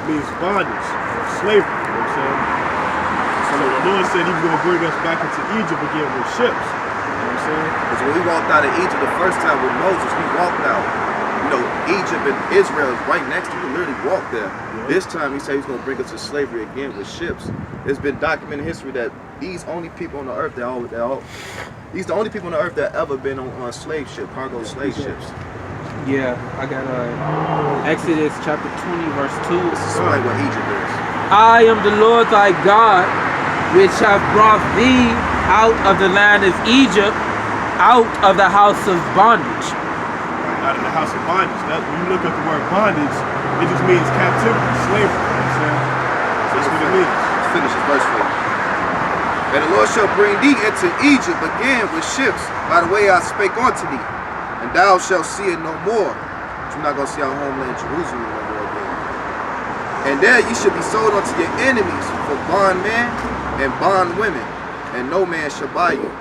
means bondage, slavery. You know what I'm saying? So the Lord said he was going to bring us back into Egypt again with ships. You know what I'm saying? Because when we walked out of Egypt the first time with Moses, we walked out. You know, Egypt and Israel is right next to you. You literally walk there. Yeah. This time he said he's going to bring us to slavery again with ships. It's been documented in history that these only people on the earth these the only people on the earth that ever been on slave ship, cargo slave ships. Yeah, I got Exodus chapter 20 verse 2. This is like what Egypt is. I am the Lord thy God, which have brought thee out of the land of Egypt, out of the house of bondage. Out of the house of bondage. That, when you look at the word bondage, it just means captivity, slavery. You know what I'm saying? So that's what it means. Let's finish this verse for you. And the Lord shall bring thee into Egypt again with ships, by the way I spake unto thee, and thou shalt see it no more. But you're not going to see our homeland Jerusalem no more again. And there ye shall be sold unto your enemies for bondmen and bondwomen, and no man shall buy you.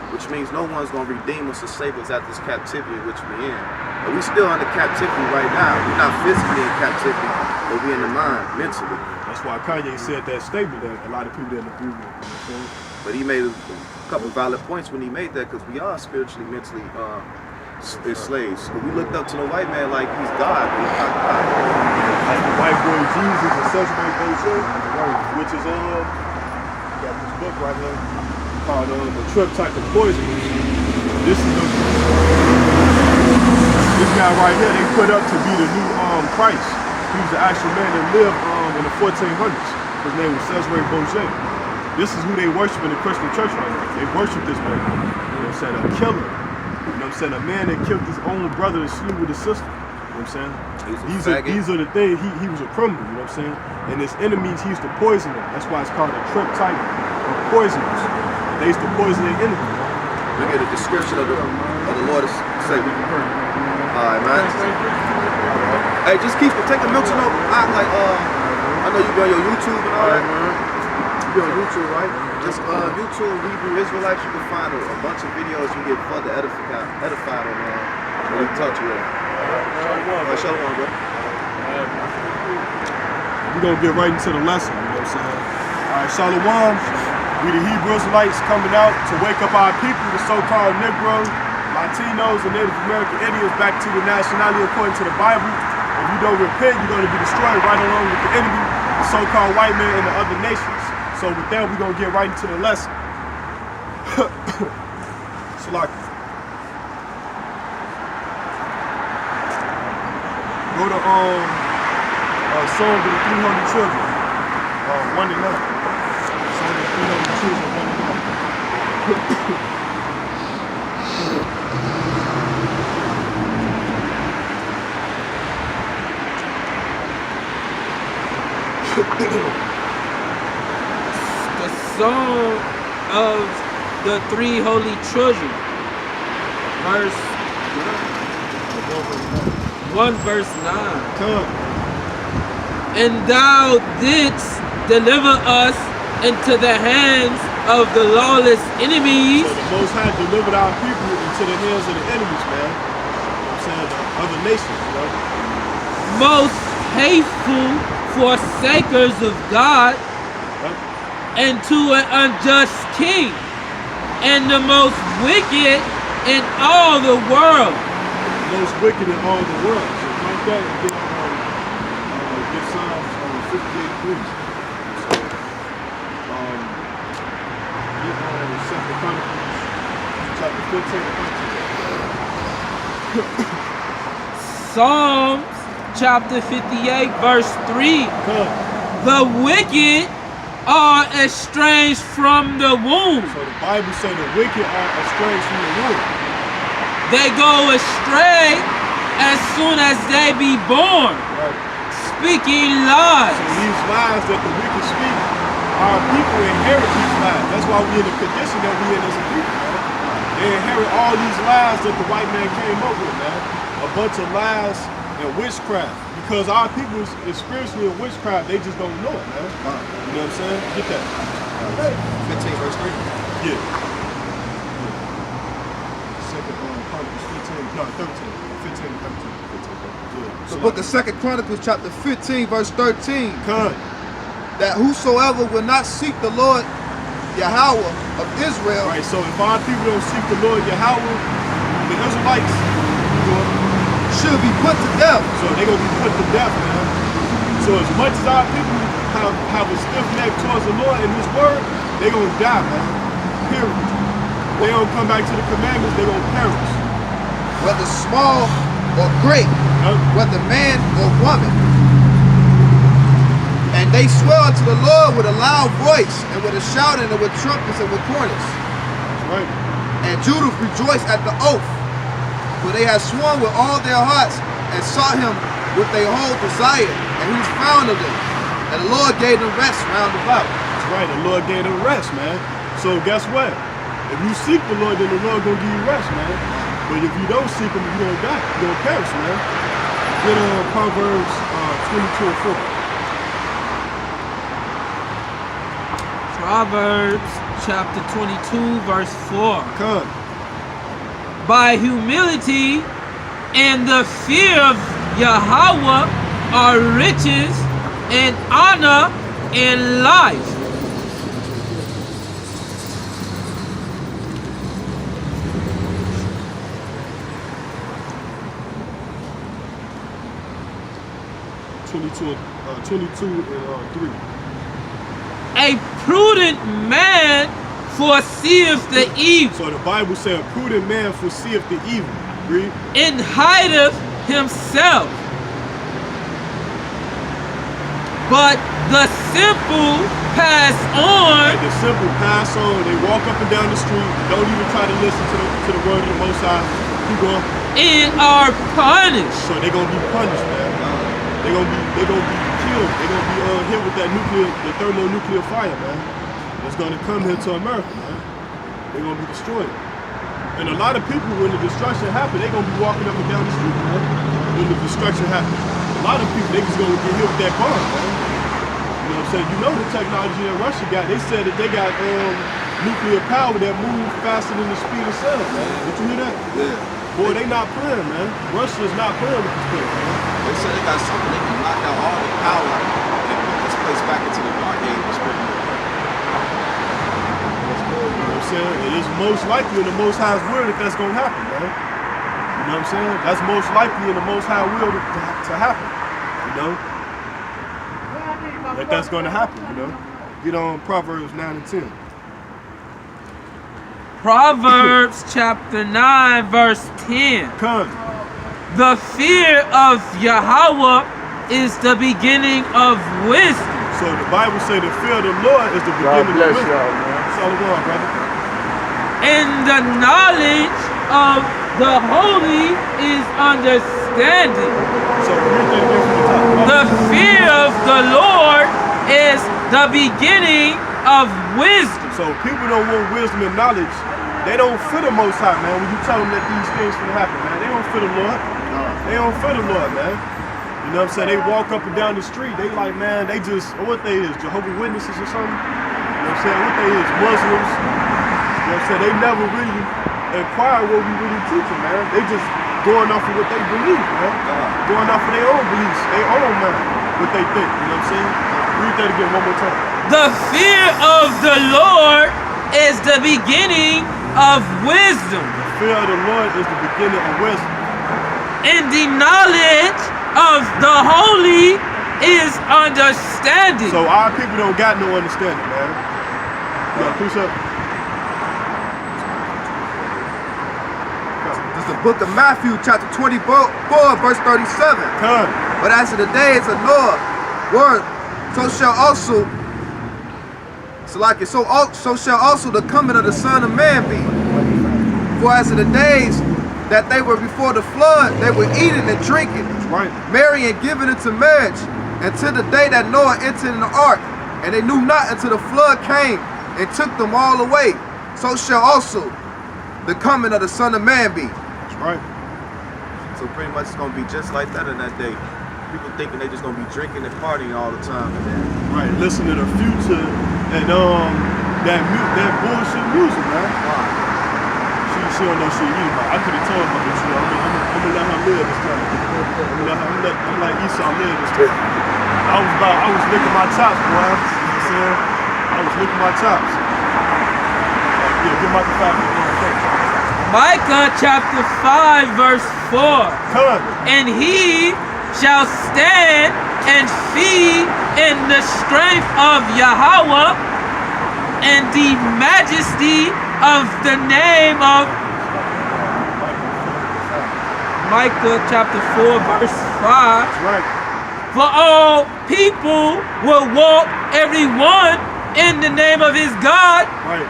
Which means no one's going to redeem us or save us at this captivity in which we're in. But we still under captivity right now. We're not physically in captivity, but we're in the mind, mentally. That's why Kanye said that statement that a lot of people didn't agree with. You know what I'm saying? But he made a couple valid points when he made that, because we are spiritually, mentally slaves. But we looked up to the white man like he's God, but he's not God. Like the white boy Jesus and SUBCRIBE Bullshit, which is got this book right here called The Trip Type of Poison. This guy right here they put up to be the new Christ. He was the actual man that lived in the 1400s. His name was SUBCRIBE Bullshit. This is who they worship in the Christian church right now. They worship this man. You know what I'm saying? A killer. You know what I'm saying? A man that killed his own brother and slew with his sister. You know what I'm saying? These are the things. He was a criminal. You know what I'm saying? And his enemies, he used to poison them. That's why it's called a trip type of poisoners. They used to poison their enemies. Look at the description of the Lord is saying. Alright, man. Hey, just take a mental note. I know you be on your YouTube and all that. You be on YouTube, right? Just YouTube Hebrew Israelites. You can find a bunch of videos. You get further edified on when you talk to them. Shalom, bro. We're gonna get right into the lesson. You know what I'm saying? All right, Shalom. We the Hebrew Israelites coming out to wake up our people, the so-called Negroes, Latinos, and Native American Indians back to the nationality according to the Bible. If you don't repent, you're going to be destroyed right along with the enemy, the so-called white man and the other nations. So with that, we're going to get right into the lesson. Salaki. Go to Song of the 300 Children, 1 and 9. Song of the 300 Children, 1 and 9. The Song of the Three Holy Children, verse 1 verse 9. And thou didst deliver us into the hands of the lawless enemies. So the Most High delivered our people into the hands of the enemies, man. You know what I'm saying? The other nations, you know? Most hateful forsakers of God, and to an unjust king, and the most wicked in all the world. Most wicked in all the world. So like that, you get Psalms 58:3. So, get 2 Chronicles, chapter 15 and 19. Psalms chapter 58 verse 3. The wicked are estranged from the womb. So the Bible says the wicked are estranged from the womb. They go astray as soon as they be born, right, speaking lies. So these lies that the wicked speak, our people inherit these lies. That's why we're in the condition that we're in as a people, man. They inherit all these lies that the white man came up with, man. A bunch of lies and witchcraft. Because our people is spiritually in witchcraft, they just don't know it, man. You know what I'm saying? Get that. 15 verse 3? Yeah. Second Chronicles 15, no, 13. 15 and 13. 15, yeah. The book of 2 Chronicles chapter 15 verse 13. Come. That whosoever will not seek the Lord Yahweh of Israel. Right, so if our people don't seek the Lord Yahweh, the Israelites, should be put to death. So they're going to be put to death, man. So as much as our people have a stiff neck towards the Lord and His word, they're going to die, man. Period. They don't come back to the commandments, they're going to perish. Whether small or great, whether man or woman. And they swear unto the Lord with a loud voice, and with a shouting, and with trumpets, and with cornets. Right. And Judah rejoiced at the oath, for they had sworn with all their hearts, and sought him with their whole desire, and he was found of them. And the Lord gave them rest round about. That's right, the Lord gave them rest, man. So guess what? If you seek the Lord, then the Lord gonna give you rest, man. But if you don't seek him, you're gonna die. You're gonna perish, man. Get on Proverbs 22 and 4. Proverbs chapter 22 verse 4. Come. By humility and the fear of Yahweh are riches and honor and life. A prudent man foreseeth the evil. So the Bible said, a prudent man foreseeth the evil. Read. And hideth himself. But the simple pass on. Like the simple pass on. They walk up and down the street. Don't even try to listen to the word of the Most High. Keep going. And are punished. So they're gonna be punished, man. They're gonna be killed. They're gonna be hit with that the thermonuclear fire, man. It's gonna come here to America, man. They're gonna be destroyed. And a lot of people, when the destruction happens, they're gonna be walking up and down the street, man. When the destruction happens, a lot of people, they just gonna get hit with that bomb, man. You know what I'm saying? You know the technology that Russia got. They said that they got nuclear power that moves faster than the speed of sound, man. Did you hear that? Yeah. Boy, they not playing, man. Russia's not playing with this place, man. They said they got something they can knock out all the power and put this place back into the dark ages. You know what I'm saying? It is most likely in the Most High's will that that's going to happen, man. You know what I'm saying? That's most likely in the Most High will to happen, you know? That's going to happen, you know? Get on Proverbs 9 and 10. Proverbs chapter 9 verse 10. Come. The fear of Yahweh is the beginning of wisdom. So the Bible says the fear of the Lord is the beginning of wisdom. That's all it was, brother. And the knowledge of the holy is understanding. So read that again from the top. The fear of the Lord is the beginning of wisdom. So people don't want wisdom and knowledge. They don't fear the Most High, man. When you tell them that these things can happen, man, they don't fear the Lord. They don't fear the Lord, man. You know what I'm saying? They walk up and down the street. They like, man, they just, what they is, Jehovah's Witnesses or something? You know what I'm saying? What they is, Muslims. You know what I'm saying? They never really inquire what we really teaching, man. They just going off of what they believe, man. Going off of their own beliefs, their own mind, what they think. You know what I'm saying? Read that again one more time. The fear of the Lord is the beginning of wisdom. The fear of the Lord is the beginning of wisdom. And the knowledge of the holy is understanding. So our people don't got no understanding, man. You got push up. This is the book of Matthew, chapter 24, verse 37. Come. But as in the days of Noah were, so shall also the coming of the Son of Man be. For as in the days that they were before the flood, they were eating and drinking, Right. marrying and giving into marriage, until the day that Noah entered in the ark, and they knew not until the flood came and took them all away. So shall also the coming of the Son of Man be. That's right. So pretty much it's gonna be just like that in that day. People thinking they just gonna be drinking and partying all the time, and then Right. Listen to the Future and that bullshit music, man. She don't know shit either. I could have told her, but you know, I'm gonna let her live this time. I'm gonna let Esau live this time. I was licking my chops, boy. You know what I'm saying? I was licking my chops. Yeah, get Micah 5. Micah chapter 5 verse 4. Come. And he shall stand and feed in the strength of Yahweh and the majesty of the name of Micah chapter 4 verse 5. Right. For all people will walk every one in the name of his God. Right.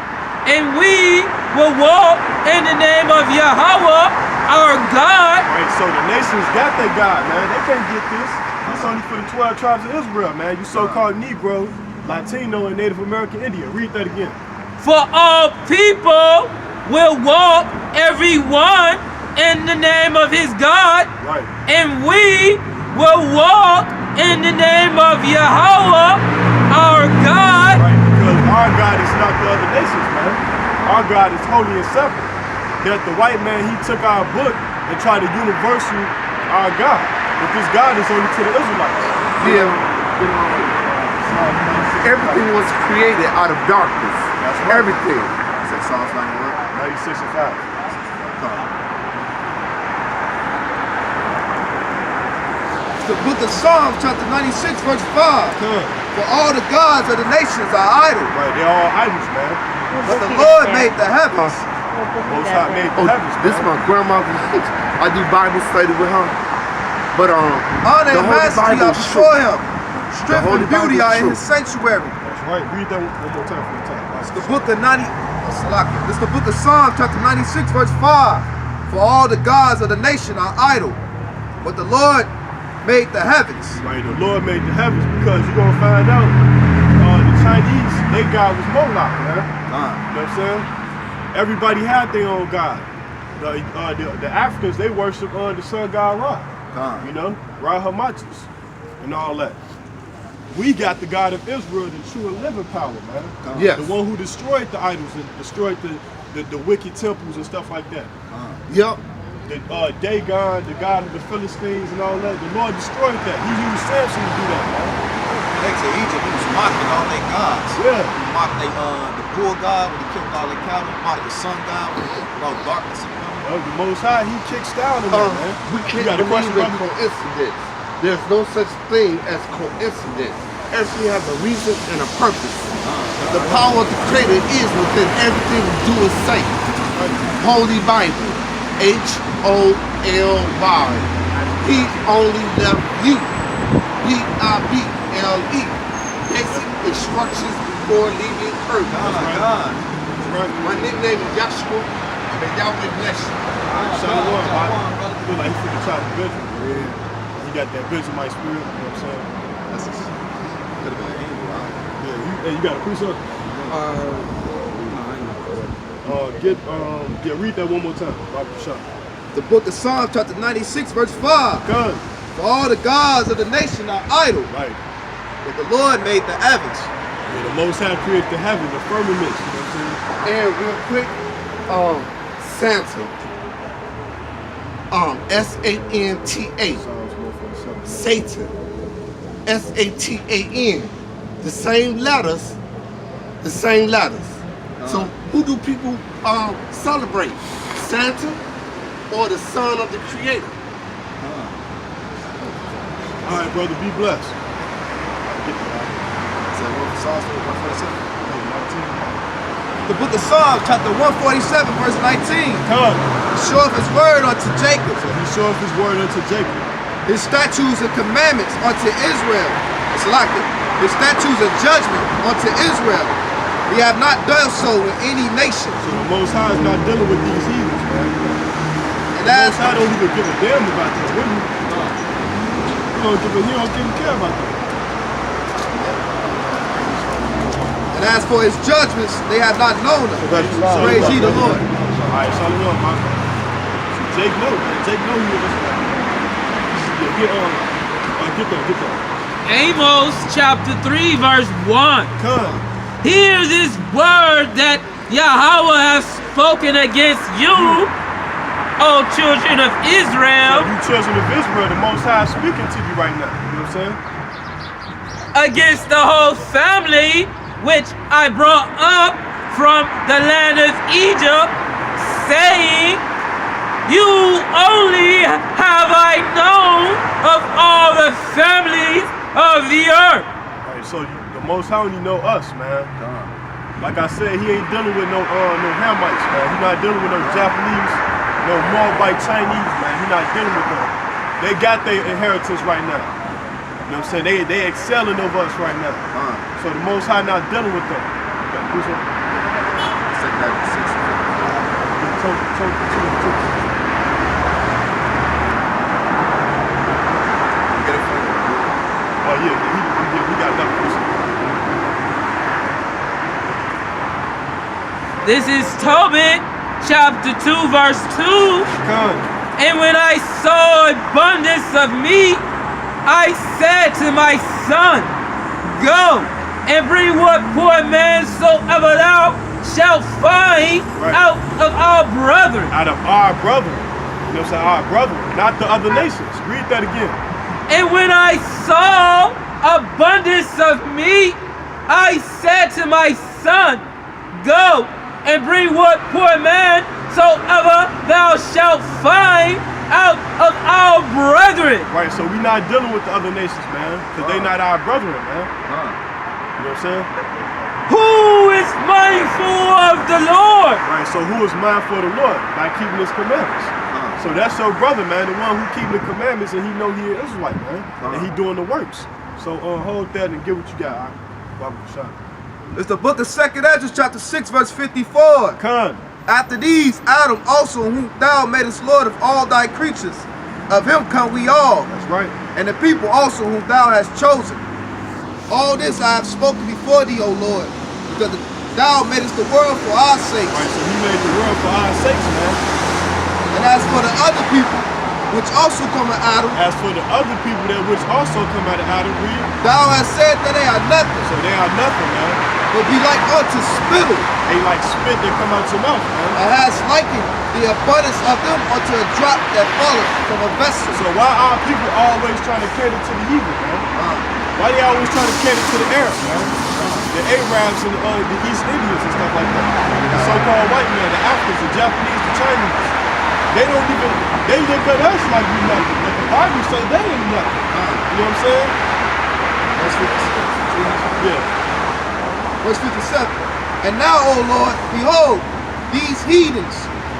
And we will walk in the name of Yahweh, our God. Right, so the nations got their God, man. They can't get this. It's only for the 12 tribes of Israel, man. You so-called Negro, Latino, and Native American Indian. Read that again. For all people will walk every one in the name of his God. Right. And we will walk in the name of Yahweh, our God. Right, because our God is not the other nations, man. Our God is holy and separate. That the white man, he took our book and tried to universal our God. But this God is only to the Israelites. Yeah. Everything was created out of darkness. That's right. Everything. Is that Psalms 91? 96 and 5. The book of Psalms, chapter 96, verse 5. Come. For all the gods of the nations are idle, Right, they're all idols, man. but the Lord made the heavens. Most High made the Oh, heavens, this is man. my grandmother's picture. I do Bible study with her. But Honor the and Holy majesty Bible are is before true. him. Strength Holy and beauty Bible is are in true. his sanctuary. That's right. Read that one more time for the time. The book of This is the book of Psalms, chapter 96, verse 5. For all the gods of the nation are idle, but the Lord made the heavens. Right, the Lord made the heavens because you're gonna find out the Chinese, their God was Moloch, man. You know what I'm saying? Everybody had their own God. The Africans, they worship the sun god Ra. You know, Ra Hamatus and all that. We got the God of Israel, the true and living power, man. Yes. The one who destroyed the idols and destroyed the wicked temples and stuff like that. Yep. The Dagon, the god of the Philistines and all that. The Lord destroyed that. He used Samson to do that, man. Back to Egypt, he was mocking all their gods. Yeah. He mocked the bull god when he killed all their cattle. He mocked the sun god when he brought darkness upon them. The Most High, he kicks down in there, man. We You can't got a believe question, in brother? coincidence. There's no such thing as coincidence. Everything has a reason and a purpose. The power of the Creator is within everything we do and say. Holy Bible, H-O-L-Y. He only left you, B-I-B-L-E. Basic instructions before leaving Earth. God. Right. My nickname is Joshua, and Yahweh bless you. Shalom, brother. Feel like he from the tribe of Benjamin. Yeah. He got that Benjamite spirit, you know what I'm saying? That's a, could have been an angel, huh? Yeah, you got a precept? Read that one more time. Robert Shaw. The book of Psalms, chapter 96, verse 5. Good. For all the gods of the nation are idle, Right. but the Lord made the heavens. Yeah, the Most High created the heaven, the firmament, you know what I'm saying? And real quick, Santa. S-A-N-T-A. Psalms 147. Satan. S-A-T-A-N. The same letters. The same letters. So who do people celebrate? Santa or the son of the Creator? All right, brother, be blessed. Is that one for Psalms 147? 19. The book of Psalms, chapter 147, verse 19. Come. Showeth his word unto Jacob, So he showeth his word unto Jacob. his statutes and commandments unto Israel. It's like it. His statutes and judgment unto Israel. He have not done so with any nation. So the Most High is not dealing with these heathens, man. And The as Most High don't even give a damn about them, would he? He don't even care about them. And as for his judgments, they have not known them. Praise ye the Lord. All right, Shalom, man. So Jake know, man. Jake know he was get that. Amos chapter 3 verse 1. Come. Hear this word that Yahweh has spoken against you O children of Israel, You children of Israel, the Most High is speaking to you right now. You know what I'm saying? against the whole family which I brought up from the land of Egypt, saying, you only have I known of all the families of the earth. Right, so the Most High only know us, man. Like I said, he ain't dealing with no Hamites, man. He not dealing with no Japanese, no Moabite Chinese, man. He not dealing with them. They got their inheritance right now. You know what I'm saying? They excelling over us right now. So the Most High not dealing with them. Who's on? Oh yeah, we got that person. This is Tobit, chapter 2, verse 2. Come. And when I saw abundance of meat, I said to my son, go and bring what poor man soever thou shalt find out of our brethren. Out of our brethren. You know what I'm saying? Our brethren, not the other nations. Read that again. And when I saw abundance of meat, I said to my son, go and bring what poor man soever thou shalt find out of our brethren. Right, so we not dealing with the other nations, man, because they not our brethren, man. You know what I'm saying? Who is mindful of the Lord? Right, so who is mindful of the Lord? By keeping his commandments. So that's your brother, man, the one who keeping the commandments, and he know he is Israelite, man, and he doing the works. So hold that and get what you got. All right? It's the book of 2nd Ezra, chapter 6, verse 54. Come. After these, Adam also, whom thou madest Lord of all thy creatures, of him come we all. That's right. And the people also whom thou hast chosen. All this I have spoken before thee, O Lord, because thou madest the world for our sakes. Right, so he made the world for our sakes, man. And as for the other people, which also come of Adam, As for the other people that which also come out of Adam, read. thou hast said that they are nothing, So they are nothing, man. but be like unto spittle, They like spit that come out your mouth, man. and hast likened the abundance of them unto a drop that falleth from a vessel. So why are people always trying to cater to the heathen, man? Why they always trying to cater to the Arabs, man? The Arabs and the East Indians and stuff like that. The so-called white man, the Africans, the Japanese, the Chinese. They don't even, they look at us like we nothing. But the Bible says they ain't nothing. You know what I'm saying? Verse 57. Yeah. Verse 57. And now, O Lord, behold, these heathens,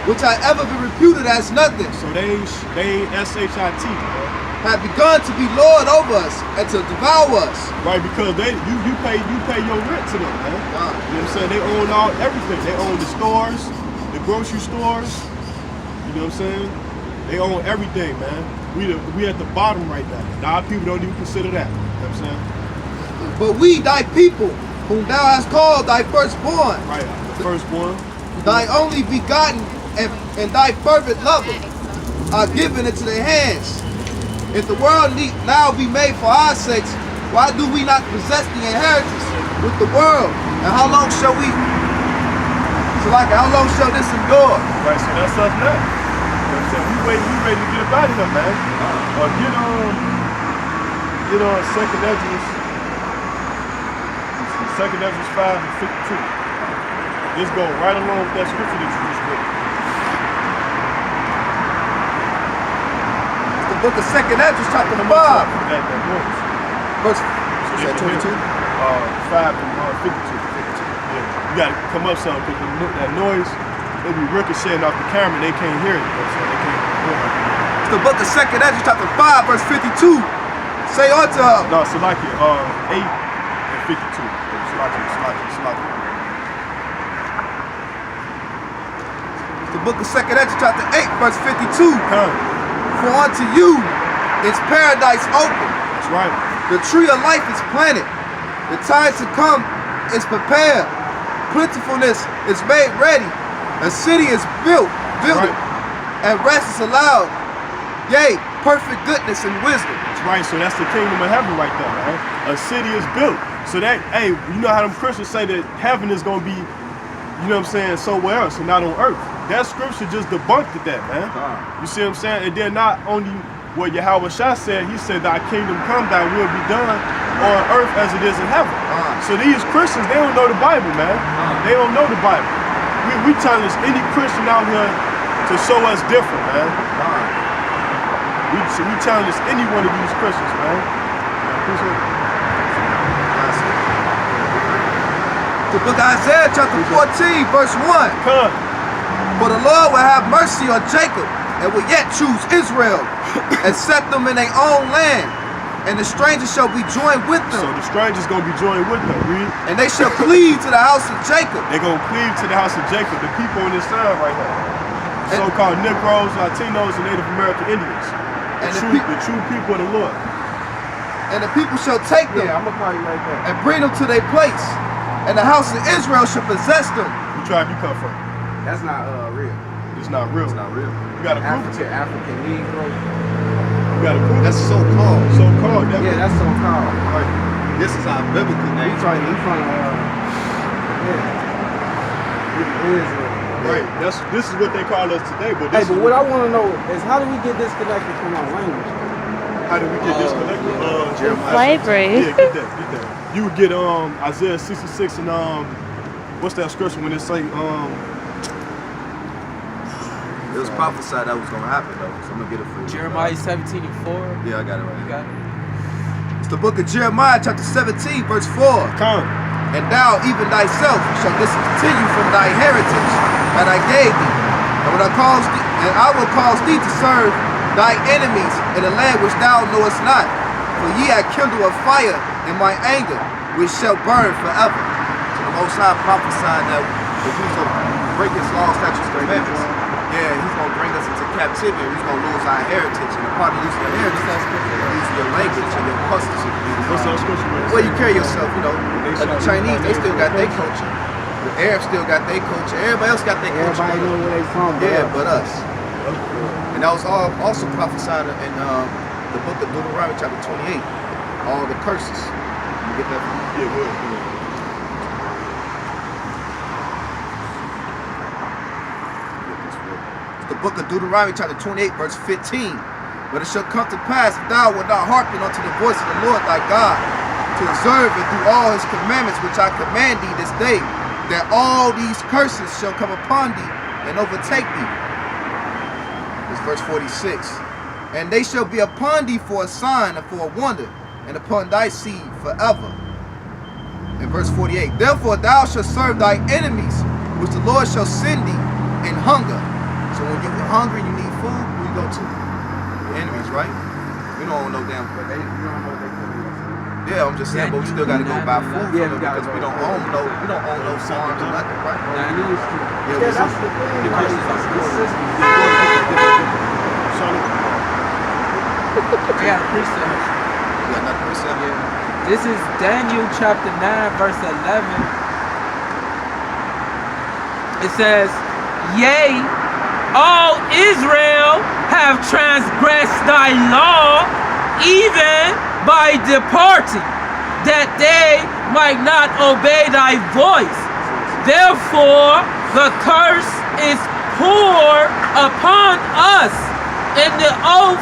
which I ever been reputed as nothing, So they ain't S-H-I-T, man. have begun to be Lord over us and to devour us. Right, because you pay your rent to them, man. You know what I'm saying? They own everything. They own the stores, the grocery stores. You know what I'm saying? They own everything, man. We at the bottom right now. Now our people don't even consider that. You know what I'm saying? But we, thy people, whom thou hast called thy firstborn, Right, the firstborn. thy only begotten, and thy fervent lover, are given into their hands. If the world need now be made for our sakes, why do we not possess the inheritance with the world? And how long shall we? So like, how long shall this endure? Right, so that's us now. You know what I'm saying? We ready to get up out of here, man. Or get on 2nd Ezra. 2nd Ezra 5 and 52. Just go right along with that scripture that you just read. It's the book of 2nd Ezra, chapter 5. That noise. Verse, So is that 22? 5 and 52. Yeah. You gotta come up some because that noise, they be ricocheting off the camera and they can't hear it. So they can't hear it. It's the book of 2nd Ezra, chapter 5, verse 52. Say unto her. No, Salaki, 8 and 52. Salaki. It's the book of 2nd Ezra, chapter 8, verse 52. Come. For unto you is paradise open. That's right. The tree of life is planted. The time to come is prepared. Plentifulness is made ready. A city is built, Right. and rest is allowed. Yea, perfect goodness and wisdom. That's right. So that's the kingdom of heaven right there, man. A city is built. So that, hey, you know how them Christians say that heaven is gonna be you know what I'm saying, somewhere else and not on earth. That scripture just debunked that, man. You see what I'm saying? And then not only what Yahweh Shah said, he said, thy kingdom come, thy will be done on earth as it is in heaven. So these Christians, they don't know the Bible, man. They don't know the Bible. We challenge any Christian out here to show us different, man. We challenge any one of these Christians, man. The book of Isaiah chapter 14 verse 1. Come. For the Lord will have mercy on Jacob and will yet choose Israel and set them in their own land. And the strangers shall be joined with them. So the strangers gonna be joined with them, read. And they shall cleave to the house of Jacob. They're gonna cleave to the house of Jacob, the people on this side right now. So-called Negroes, Latinos, and Native American Indians. And The true people of the Lord. And the people shall take them I'm gonna call you right back. and bring them to their place. And the house of Israel shall possess them. What tribe you come from? That's not real. It's not real. It's not real. You gotta prove it. African Negro. You gotta prove That's it. so-called. So-called. Yeah, that's so called. Right. This is our biblical name. He from Israel. Right. This is what they call us today. But Hey, this but is what I want to know is how do we get disconnected from our language? how did we get disconnected? Slavery. Yeah, get that. You would get Isaiah 66 and what's that scripture when it say It was prophesied that was going to happen, though. So I'm going to get it for you. Jeremiah 17 and 4. Yeah, I got it right You here. got it? It's the book of Jeremiah, chapter 17, verse 4. come. And thou, even thyself, shalt discontinue from thy heritage that I gave thee. And I will cause thee to serve thy enemies in a land which thou knowest not. For ye have kindled a fire in my anger, which shall burn forever. So the Most High prophesied that if we shall break his laws, statutes, and commandments, yeah, he's going to bring us into captivity. He's going to lose our heritage. And a part of losing your heritage is losing your language and your customs. What's that scripture? The way you carry yourself, you know. Like the Chinese, they still got their culture. The Arabs still got their culture. Everybody else got their culture. Everybody know where they from. But us. And that was all also prophesied in the book of Deuteronomy chapter 28. All the curses. You get that from me? Yeah, go ahead. The book of Deuteronomy chapter 28 verse 15. But it shall come to pass if thou wilt not hearken unto the voice of the Lord thy God, to observe and do all his commandments which I command thee this day, that all these curses shall come upon thee and overtake thee. It's verse 46. And they shall be upon thee for a sign and for a wonder, and upon thy seed forever. In verse 48. Therefore thou shalt serve thy enemies, which the Lord shall send thee in hunger. So when you're hungry, you need food, who you go to? The enemies, right? We don't know damn. Yeah, I'm just saying, but we still gotta go buy food from them because we don't own no farms or nothing, right? Yeah, that's the thing. The curses are consistent. I got a precept. You got another precept? Yeah. This is Daniel chapter 9, verse 11. It says, yea, all Israel have transgressed thy law, even by departing, that they might not obey thy voice. Therefore, the curse is poured upon us in the oath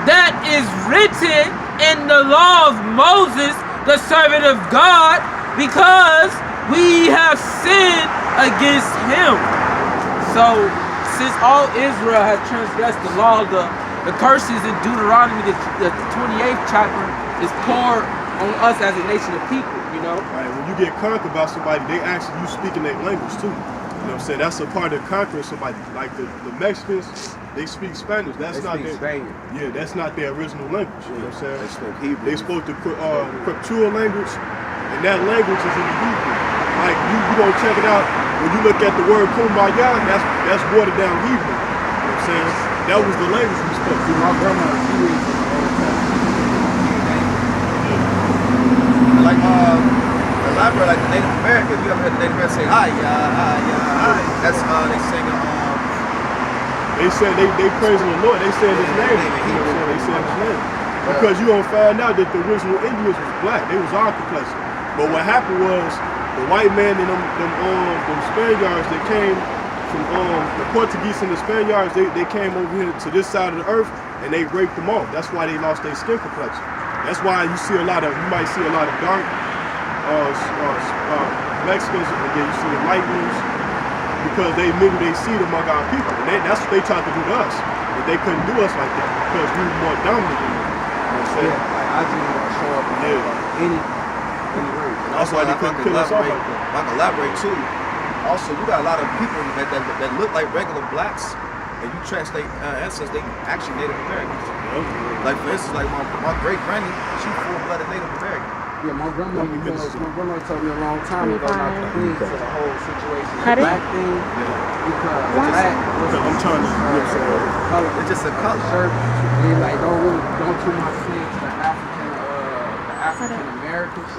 that is written in the law of Moses, the servant of God, because we have sinned against him. So, since all Israel has transgressed the law, the curses in Deuteronomy, the 28th chapter, is poured on us as a nation of people, you know? Right, when you get conquered by somebody, they actually you speaking their language too. You know what I'm saying? That's a part of conquering somebody. Like the Mexicans, they speak Spanish. That's not their yeah, that's not their original language. You know what I'm saying? They spoke Hebrew. They spoke the Quechua language, and that language is in the Hebrew. Like you gonna check it out. When you look at the word kumbaya, that's watered down Hebrew. You know what I'm saying? That was the language we spoke. My grandma, she was Like elaborate, like the Native Americans. You ever heard the Native Americans say hi, hi? That's they sing They said they praising the Lord. They said his name. You know what I'm saying? They said his name. Because you gonna find out that the original Indians was black. They was our complexion. But what happened was The white man and them Spaniards that came from the Portuguese and the Spaniards, they came over here to this side of the earth and they raped them off. That's why they lost their skin complexion. That's why you might see a lot of dark Mexicans, and then you see the light ones, because they seed among our people. And that's what they tried to do to us. But they couldn't do us like that because we were more dominant than them. You know what I'm saying? Like I just want to show up any room. That's why they couldn't kill us off like that. I can elaborate too. Also, you got a lot of people that look like regular blacks, and you trace their ancestors, they actually Native Americans. Like for instance, like my great granny, she full-blooded Native American. Yeah, my grandmother told me a long time ago not to cling to the whole situation. How The did- black thing, because Why? black was I'm trying to color. It's just a color. Shirt. They like don't too much cling to the African American shit.